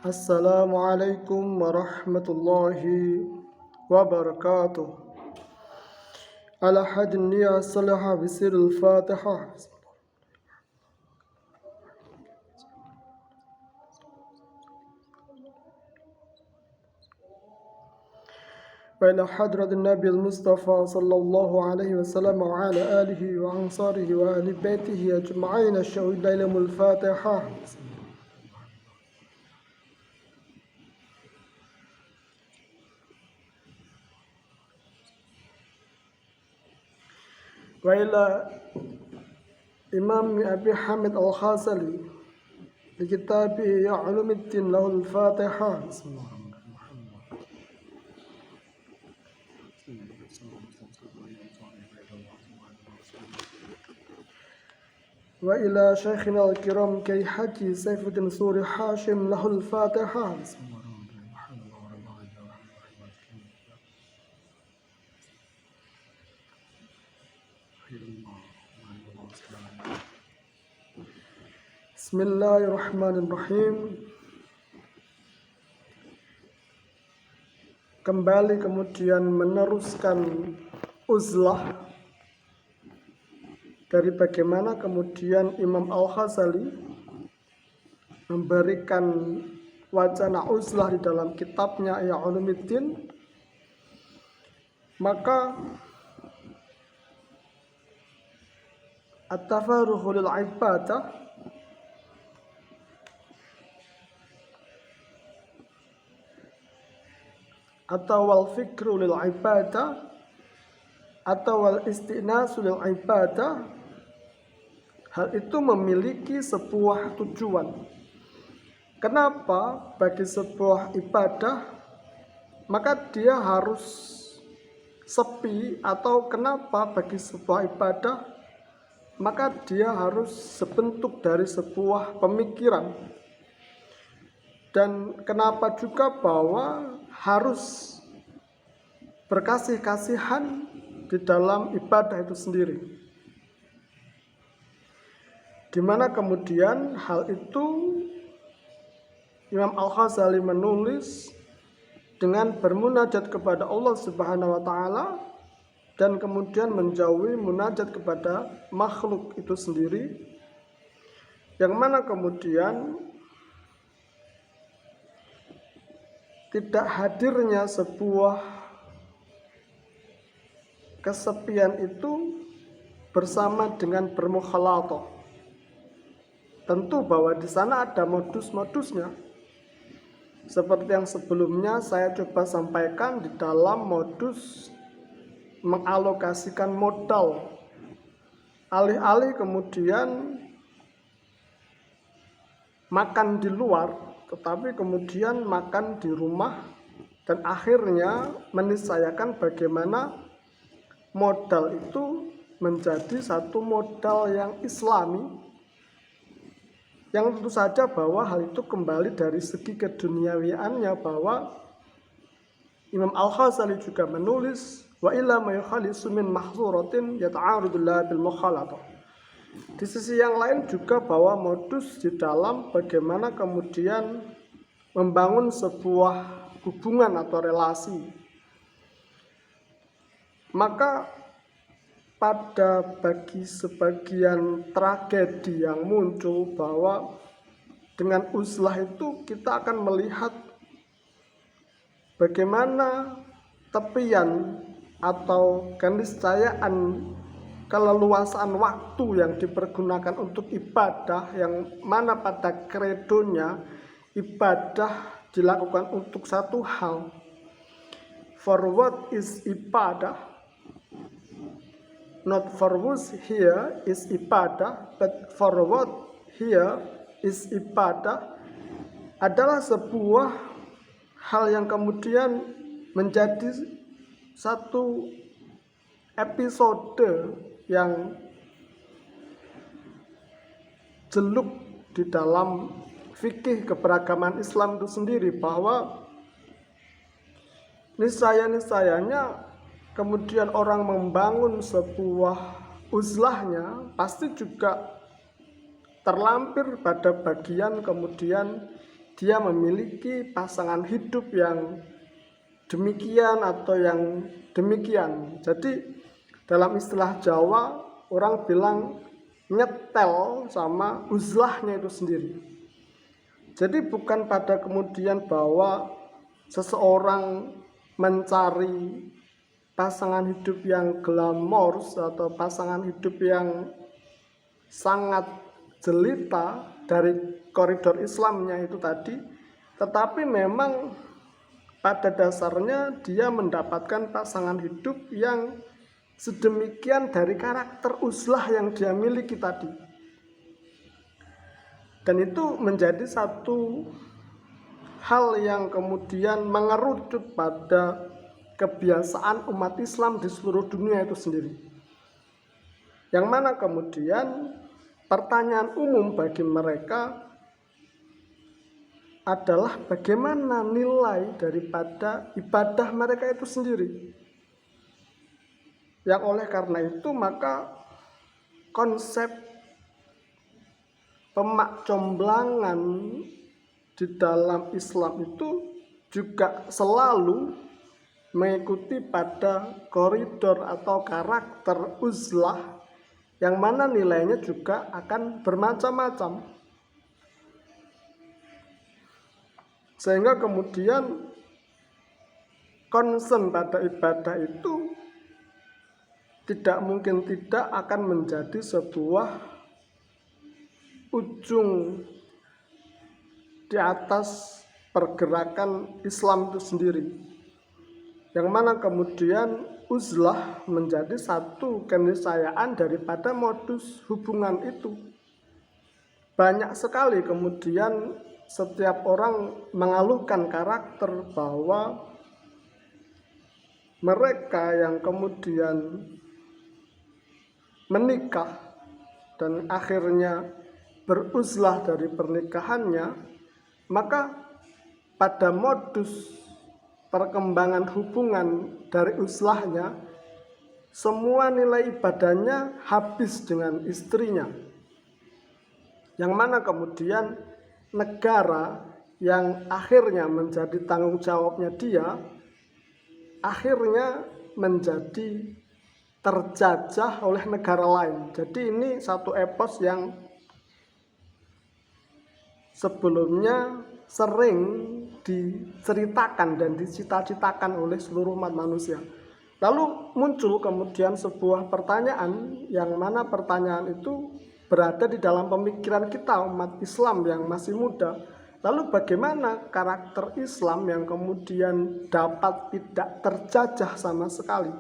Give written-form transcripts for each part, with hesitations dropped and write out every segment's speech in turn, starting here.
Assalamualaikum warahmatullahi wabarakatuh. Ala hadin niya salaha bisirul fatihah. Wa ila hadratin Nabi al-Mustafa sallallahu alaihi wasallam wa ala alihi wa ansarihi wa ahli baitihi ajma'in asyhadu ilmul fatihah. Wa ila Imam Abi Hamid Al-Ghazali di kitab Ihya Ulumuddin lahul Fatihah. Wa ila Syekhina Al-Kiram Kyai Haji Saifuddin Suri Hashim lahul Fatihah. Bismillahirrahmanirrahim. Kembali kemudian meneruskan uzlah dari bagaimana kemudian Imam Al-Ghazali memberikan wacana uzlah di dalam kitabnya Ihya Ulumuddin. Maka at-tafarruhu lil ibadah atau wal fikru lil ibadah atau wal istinasu lil ibadah, hal itu memiliki sebuah tujuan. Kenapa bagi sebuah ibadah maka dia harus sepi, atau kenapa bagi sebuah ibadah maka dia harus sebentuk dari sebuah pemikiran, dan kenapa juga bahwa harus berkasih-kasihan di dalam ibadah itu sendiri, di mana kemudian hal itu Imam Al-Ghazali menulis dengan bermunajat kepada Allah Subhanahu wa Ta'ala, dan kemudian menjauhi munajat kepada makhluk itu sendiri, yang mana kemudian tidak hadirnya sebuah kesepian itu bersama dengan bermukhalatah. Tentu bahwa di sana ada modus-modusnya. Seperti yang sebelumnya saya coba sampaikan di dalam modus mengalokasikan modal. Alih-alih kemudian makan di luar, tetapi kemudian makan di rumah, dan akhirnya meniscayakan bagaimana modal itu menjadi satu modal yang islami, yang tentu saja bahwa hal itu kembali dari segi keduniawiannya, bahwa Imam Al-Ghazali juga menulis wa illa ma yukhalisu min mahzuratin yata'arudu bil mukhalatah. Di sisi yang lain juga bahwa modus di dalam bagaimana kemudian membangun sebuah hubungan atau relasi. Maka pada bagi sebagian tragedi yang muncul bahwa dengan uzlah itu kita akan melihat bagaimana tepian atau keniscayaan keleluasaan waktu yang dipergunakan untuk ibadah, yang mana pada kredonya ibadah dilakukan untuk satu hal. For what is ibadah? Not for what here is ibadah, but for what here is ibadah, adalah sebuah hal yang kemudian menjadi satu episode yang jeluk di dalam fikih keberagaman Islam itu sendiri, bahwa niscaya-niscayanya kemudian orang membangun sebuah uzlahnya pasti juga terlampir pada bagian kemudian dia memiliki pasangan hidup yang demikian atau yang demikian. Jadi dalam istilah Jawa orang bilang nyetel sama uzlahnya itu sendiri. Jadi bukan pada kemudian bahwa seseorang mencari pasangan hidup yang glamorous atau pasangan hidup yang sangat jelita dari koridor Islamnya itu tadi, tetapi memang pada dasarnya dia mendapatkan pasangan hidup yang sedemikian dari karakter uzlah yang dia miliki tadi. Dan itu menjadi satu hal yang kemudian mengerucut pada kebiasaan umat Islam di seluruh dunia itu sendiri. Yang mana kemudian pertanyaan umum bagi mereka adalah bagaimana nilai daripada ibadah mereka itu sendiri. Yang oleh karena itu maka konsep pemakcomblangan di dalam Islam itu juga selalu mengikuti pada koridor atau karakter uzlah yang mana nilainya juga akan bermacam-macam. Sehingga kemudian concern pada ibadah itu tidak mungkin tidak akan menjadi sebuah ujung di atas pergerakan Islam itu sendiri, yang mana kemudian uzlah menjadi satu keniscayaan daripada modus hubungan itu. Banyak sekali kemudian setiap orang mengeluhkan karakter bahwa mereka yang kemudian menikah dan akhirnya beruzlah dari pernikahannya, maka pada modus perkembangan hubungan dari uzlahnya, semua nilai ibadahnya habis dengan istrinya. Yang mana kemudian negara yang akhirnya menjadi tanggung jawabnya dia, akhirnya menjadi terjajah oleh negara lain. Jadi ini satu epos yang sebelumnya sering diceritakan dan dicita-citakan oleh seluruh umat manusia. Lalu muncul kemudian sebuah pertanyaan, yang mana pertanyaan itu berada di dalam pemikiran kita umat Islam yang masih muda. Lalu bagaimana karakter Islam yang kemudian dapat tidak terjajah sama sekali?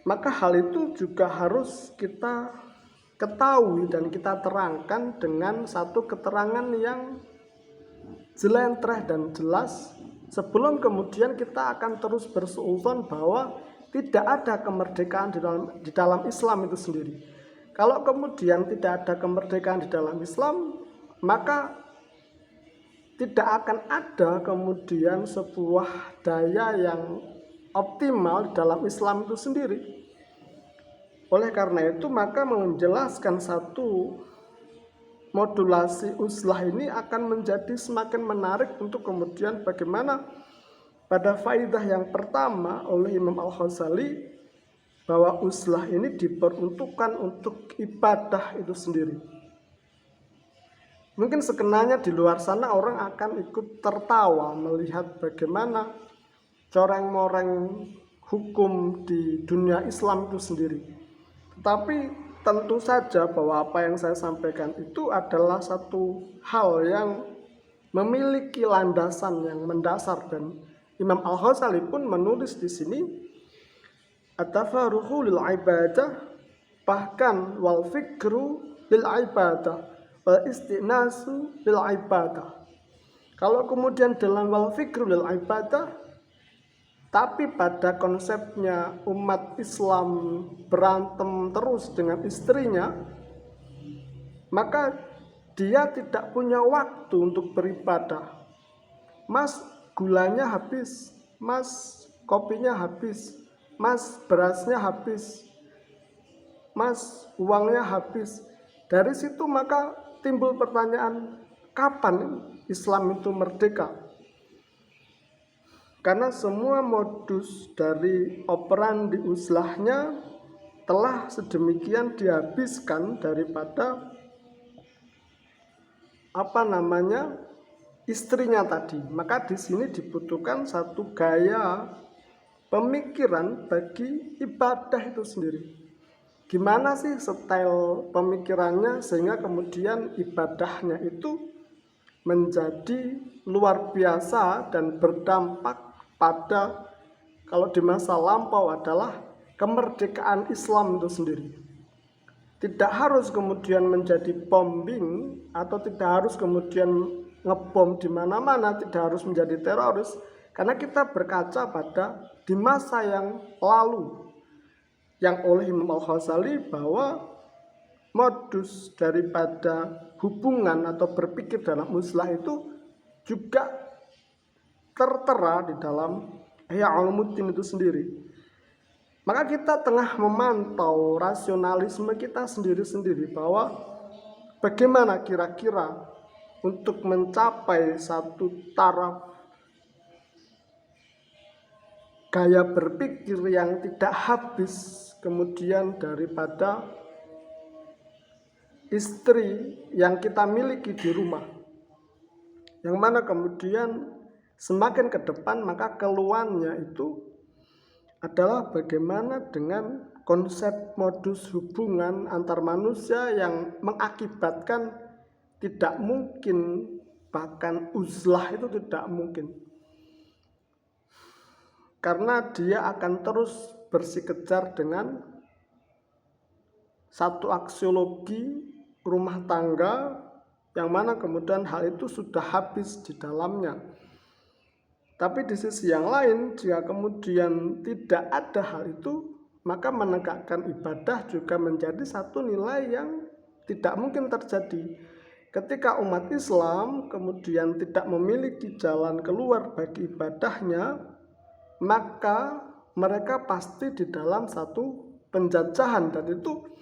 Maka hal itu juga harus kita ketahui dan kita terangkan dengan satu keterangan yang jelentreh dan jelas, sebelum kemudian kita akan terus bersuudzon bahwa tidak ada kemerdekaan di dalam Islam itu sendiri. Kalau kemudian tidak ada kemerdekaan di dalam Islam, maka tidak akan ada kemudian sebuah daya yang optimal di dalam Islam itu sendiri. Oleh karena itu maka menjelaskan satu modulasi uzlah ini akan menjadi semakin menarik untuk kemudian bagaimana pada faidah yang pertama oleh Imam Al-Ghazali bahwa uzlah ini diperuntukkan untuk ibadah itu sendiri. Mungkin sekenanya di luar sana orang akan ikut tertawa melihat bagaimana coreng-moreng hukum di dunia Islam itu sendiri. Tapi tentu saja bahwa apa yang saya sampaikan itu adalah satu hal yang memiliki landasan yang mendasar, dan Imam Al-Ghazali pun menulis di sini at-tafarruqu lil ibadah, bahkan wal fikru lil ibadah, wal istinasu lil ibadah. Kalau kemudian dalam wal fikru lil ibadah, tapi pada konsepnya umat Islam berantem terus dengan istrinya, maka dia tidak punya waktu untuk beribadah. Mas, gulanya habis, mas, kopinya habis, mas, berasnya habis, mas, uangnya habis. Dari situ maka timbul pertanyaan, kapan Islam itu merdeka? Karena semua modus dari operandi uslahnya telah sedemikian dihabiskan daripada istrinya tadi. Maka di sini dibutuhkan satu gaya pemikiran bagi ibadah itu sendiri. Gimana sih style pemikirannya sehingga kemudian ibadahnya itu menjadi luar biasa dan berdampak pada, kalau di masa lampau, adalah kemerdekaan Islam itu sendiri. Tidak harus kemudian menjadi bombing atau tidak harus kemudian ngebom di mana-mana, tidak harus menjadi teroris, karena kita berkaca pada di masa yang lalu yang oleh Imam Al-Ghazali bahwa modus daripada hubungan atau berpikir dalam muslah itu juga tertera di dalam Ihya Ulumuddin itu sendiri. Maka kita tengah memantau rasionalisme kita sendiri-sendiri bahwa bagaimana kira-kira untuk mencapai satu taraf gaya berpikir yang tidak habis kemudian daripada istri yang kita miliki di rumah, yang mana kemudian semakin ke depan maka keluhannya itu adalah bagaimana dengan konsep modus hubungan antar manusia yang mengakibatkan tidak mungkin, bahkan uzlah itu tidak mungkin, karena dia akan terus bersikejar dengan satu aksiologi rumah tangga yang mana kemudian hal itu sudah habis di dalamnya. Tapi di sisi yang lain, jika kemudian tidak ada hal itu, maka menegakkan ibadah juga menjadi satu nilai yang tidak mungkin terjadi. Ketika umat Islam kemudian tidak memiliki jalan keluar bagi ibadahnya, maka mereka pasti di dalam satu penjajahan, dan itu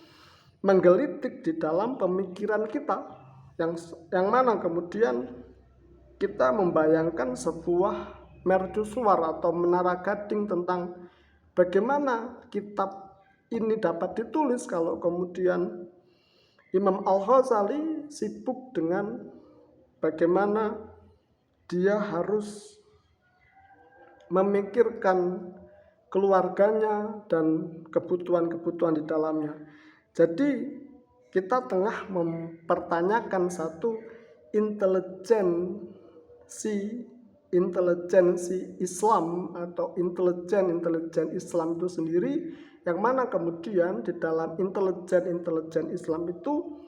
menggelitik di dalam pemikiran kita yang mana kemudian kita membayangkan sebuah mercusuar atau menara gading tentang bagaimana kitab ini dapat ditulis kalau kemudian Imam Al-Ghazali sibuk dengan bagaimana dia harus memikirkan keluarganya dan kebutuhan-kebutuhan di dalamnya. Jadi kita tengah mempertanyakan satu intelijensi Islam atau intelijen Islam itu sendiri, yang mana kemudian di dalam intelijen Islam itu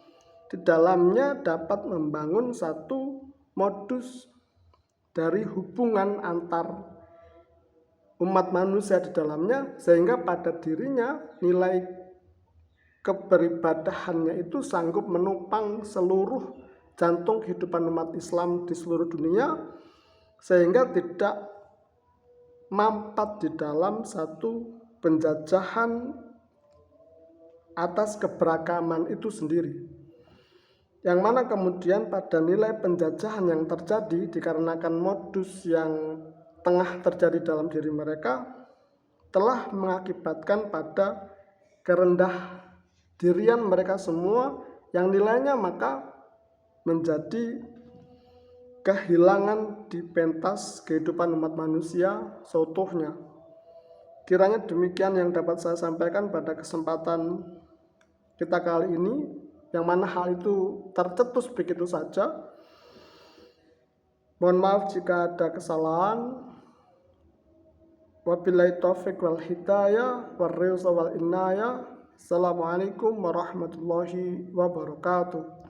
di dalamnya dapat membangun satu modus dari hubungan antar umat manusia di dalamnya, sehingga pada dirinya nilai keberibadahannya itu sanggup menopang seluruh jantung kehidupan umat Islam di seluruh dunia, sehingga tidak mampat di dalam satu penjajahan atas keberagaman itu sendiri, yang mana kemudian pada nilai penjajahan yang terjadi dikarenakan modus yang tengah terjadi dalam diri mereka telah mengakibatkan pada kerendah dirian mereka semua, yang nilainya maka menjadi kehilangan di pentas kehidupan umat manusia seutuhnya. Kiranya demikian yang dapat saya sampaikan pada kesempatan kita kali ini, yang mana hal itu tercetus begitu saja. Mohon maaf jika ada kesalahan. Wabillahi taufiq wal hidayah wal rizq wal inayah. Assalamualaikum warahmatullahi wabarakatuh.